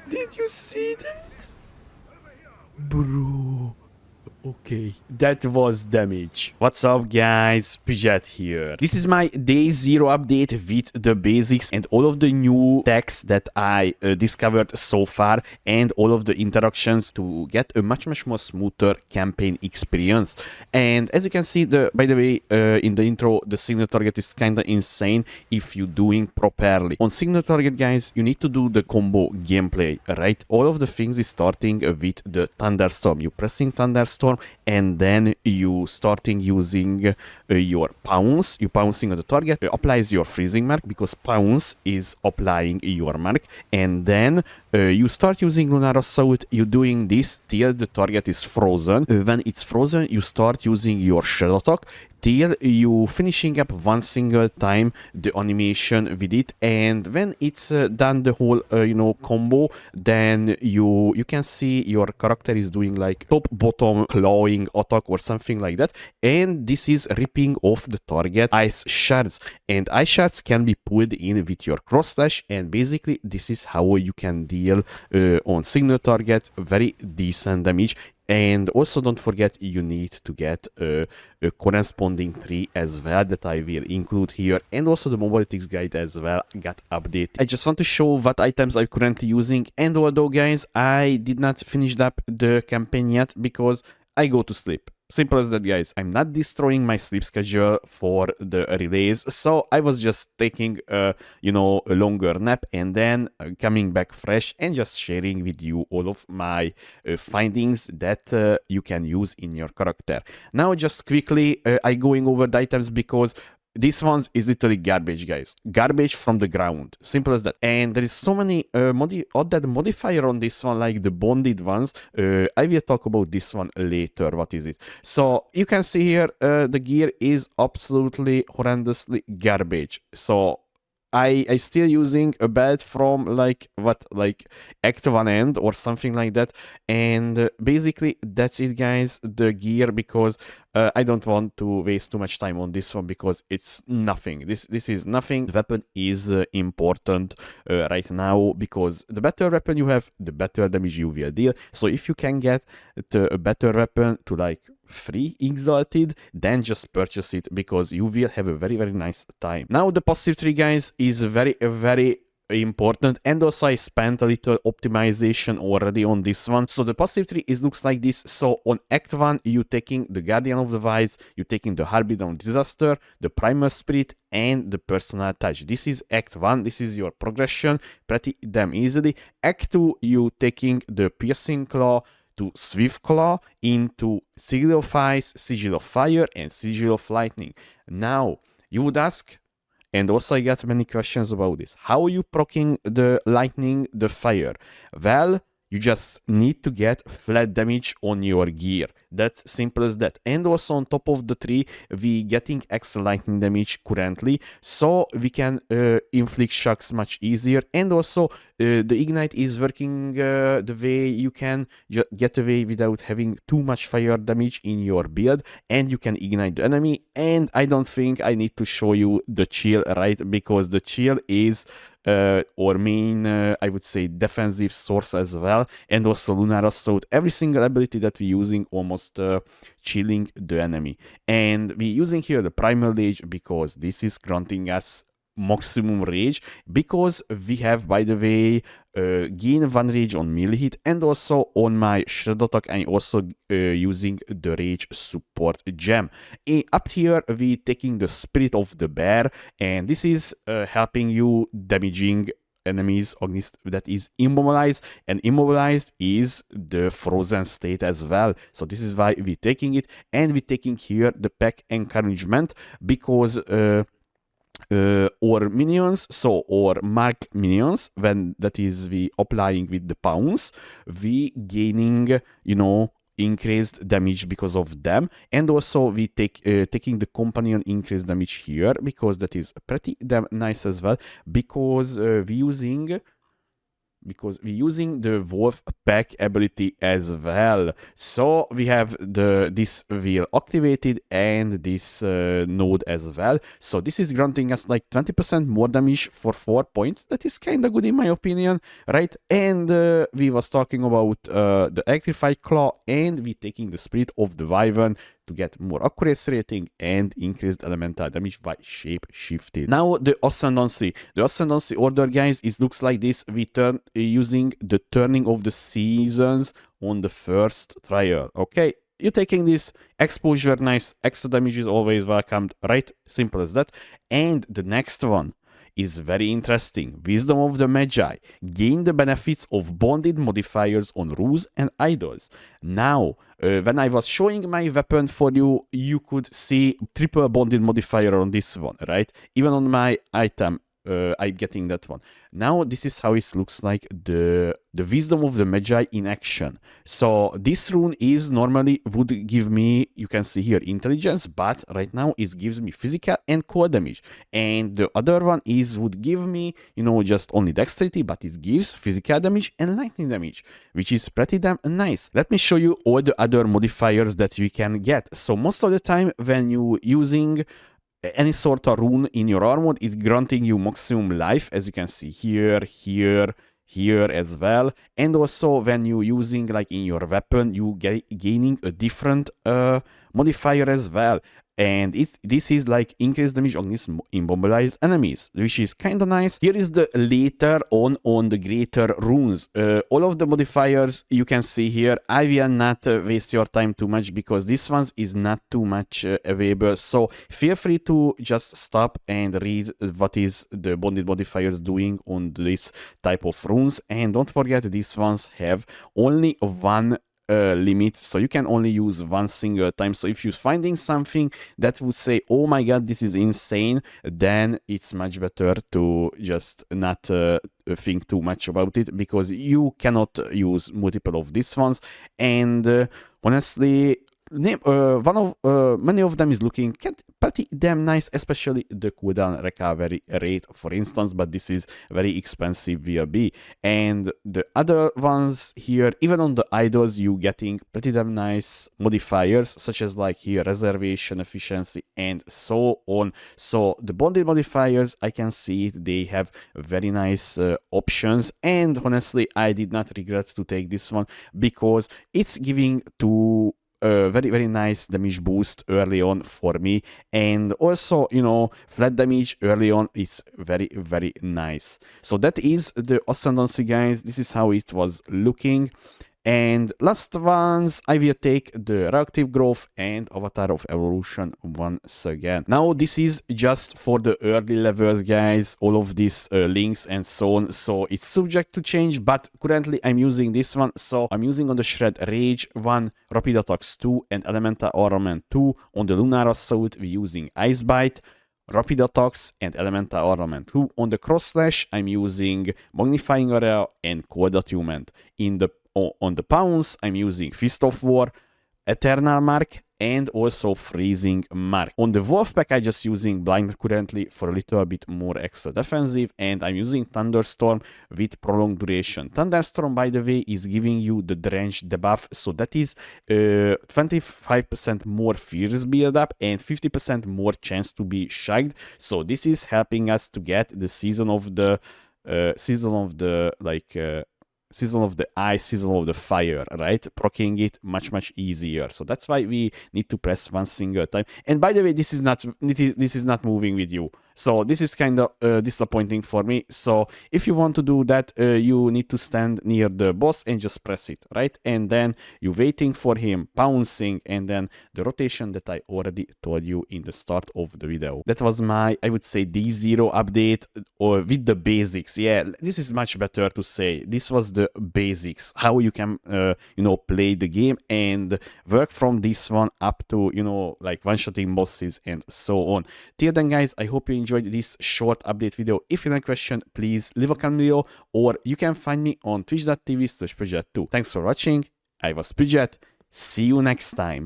Did you see that? Bro. Okay, that was damage. What's up guys, Pijat here. This is my day 0 update with the basics and all of the new techs that I discovered so far and all of the interactions to get a much more smoother campaign experience. And as you can see, by the way, in the intro, the signal target is kinda insane if you're doing properly. On signal target guys, you need to do the combo gameplay, right? All of the things is starting with the thunderstorm. You pressing thunderstorm and then you starting using your pounce. You pouncing on the target, applies your freezing mark because pounce is applying your mark, and then you start using Lunar Assault. You're doing this till the target is frozen. When it's frozen, you start using your Shadow Attack till you finishing up one single time the animation with it, and when it's done the whole combo, then you can see your character is doing like top bottom clawing attack or something like that, and this is ripping off the target ice shards, and ice shards can be pulled in with your cross slash, and basically this is how you can deal on signal target very decent damage. And also don't forget you need to get a corresponding tree as well that I will include here, and also the mobilitics guide as well got updated. I just want to show what items I'm currently using, and although guys I did not finish up the campaign yet because I go to sleep. Simple as that guys. I'm not destroying my sleep schedule for the relays, so I was just taking a longer nap and then coming back fresh and just sharing with you all of my findings that you can use in your character. Now just quickly I going over the items because this one is literally garbage, guys. Garbage from the ground. Simple as that. And there is so many added modifier on this one, like the bonded ones. I will talk about this one later. What is it? So you can see here, the gear is absolutely horrendously garbage. So I still using a belt from like Act 1 end or something like that, and basically that's it guys, the gear, because I don't want to waste too much time on this one because it's nothing. This is nothing. The weapon is important right now because the better weapon you have, the better damage you will deal. So if you can get a better weapon to like free exalted, then just purchase it because you will have a very nice time. Now the passive tree guys is very important, and also I spent a little optimization already on this one. So the passive tree looks like this. So on Act 1 you taking the Guardian of the Wilds, you taking the Harbinger of Disaster, the Primal Spirit, and the Personal Touch. This is Act 1, this is your progression pretty damn easily. Act 2 you taking the Piercing Claw to Swift Claw into Sigil of Ice, Sigil of Fire, and Sigil of Lightning. Now you would ask, and also I got many questions about this, how are you proccing the lightning, the fire? Well, you just need to get flat damage on your gear. That's simple as that. And also on top of the tree, we getting extra lightning damage currently, so we can inflict shocks much easier. And also the ignite is working the way you can get away without having too much fire damage in your build, and you can ignite the enemy. And I don't think I need to show you the chill, right? Because the chill is our main, I would say, defensive source as well, and also Lunar Assault. Every single ability that we're using almost chilling the enemy, and we're using here the Primal Rage because this is granting us maximum rage, because we have, by the way, gain 1 rage on melee hit, and also on my shred attack I'm also using the rage support gem. Up here we taking the Spirit of the Bear, and this is helping you damaging enemies that is immobilized, and immobilized is the frozen state as well. So this is why we're taking it, and we're taking here the Pack Encouragement because or minions, so or mark minions, when that is we applying with the pounds, we gaining increased damage because of them, and also we taking the companion increased damage here because that is pretty damn nice as well, because we using because we're using the Wolf Pack ability as well. So we have this wheel activated and this node as well. So this is granting us like 20% more damage for 4 points. That is kind of good in my opinion, right? And we was talking about the Electrified Claw, and we taking the Spirit of the Wyvern to get more accuracy rating and increased elemental damage by shape shifted. Now the Ascendancy. The Ascendancy order, guys, it looks like this. We turn using the turning of the seasons on the first trial. Okay, you're taking this exposure, nice, extra damage is always welcomed, right? Simple as that. And the next one is very interesting. Wisdom of the Magi. Gain the benefits of bonded modifiers on rules and idols. Now, when I was showing my weapon for you, you could see triple bonded modifier on this one, right? Even on my item, I'm getting that one. Now, this is how it looks like, the Wisdom of the Magi in action. So this rune is normally would give me, you can see here, intelligence, but right now it gives me physical and core damage. And the other one is would give me, you know, just only dexterity, but it gives physical damage and lightning damage, which is pretty damn nice. Let me show you all the other modifiers that we can get. So most of the time when you using any sort of rune in your armor, is granting you maximum life, as you can see here, here as well. And also when you using like in your weapon, you gaining a different modifier as well. And this is like increased damage on these immobilized enemies, which is kind of nice. Here is the later on the greater runes. All of the modifiers you can see here. I will not waste your time too much because this one is not too much available. So feel free to just stop and read what is the bonded modifiers doing on this type of runes. And don't forget, these ones have only one limit, so you can only use one single time. So if you're finding something that would say, oh my god, this is insane, then it's much better to just not think too much about it, because you cannot use multiple of these ones. And honestly, many of them is looking pretty damn nice, especially the cooldown recovery rate, for instance, but this is very expensive VLB. And the other ones here, even on the idols, you getting pretty damn nice modifiers, such as like here reservation, efficiency, and so on. So the bonded modifiers, I can see it, they have very nice options, and honestly I did not regret to take this one because it's giving to very nice damage boost early on for me. And also, you know, flat damage early on is very nice. So that is the Ascendancy, guys. This is how it was looking. And last ones, I will take the Reactive Growth and Avatar of Evolution once again. Now, this is just for the early levels, guys, all of these links and so on. So it's subject to change, but currently I'm using this one. So I'm using on the Shred Rage 1, Rapid Attacks 2, and Elemental Armament 2. On the Lunar Assault, we're using Ice Bite, Rapid Attacks, and Elemental Armament 2. On the Cross Slash, I'm using Magnifying Area and Cold Attunement. On the Pounce, I'm using Fist of War, Eternal Mark, and also Freezing Mark. On the Wolf Pack, I'm just using Blind currently for a little bit more extra defensive, and I'm using Thunderstorm with Prolonged Duration. Thunderstorm, by the way, is giving you the Drench debuff, so that is 25% more Fierce build up and 50% more chance to be shagged. So this is helping us to get the Season of the Season of the Ice, Season of the Fire, right? Proccing it much easier. So that's why we need to press one single time. And by the way, this is not moving with you. So this is kind of disappointing for me. So if you want to do that, you need to stand near the boss and just press it, right? And then you're waiting for him pouncing, and then the rotation that I already told you in the start of the video. That was my, I would say, D0 update or with the basics. Yeah, this is much better to say. This was the basics, how you can, you know, play the game and work from this one up to, you know, like one-shotting bosses and so on. Till then, guys, I hope you enjoyed this short update video. If you have a question, please leave a comment below, or you can find me on twitch.tv/Pridget2. Thanks for watching. I was Pridget. See you next time.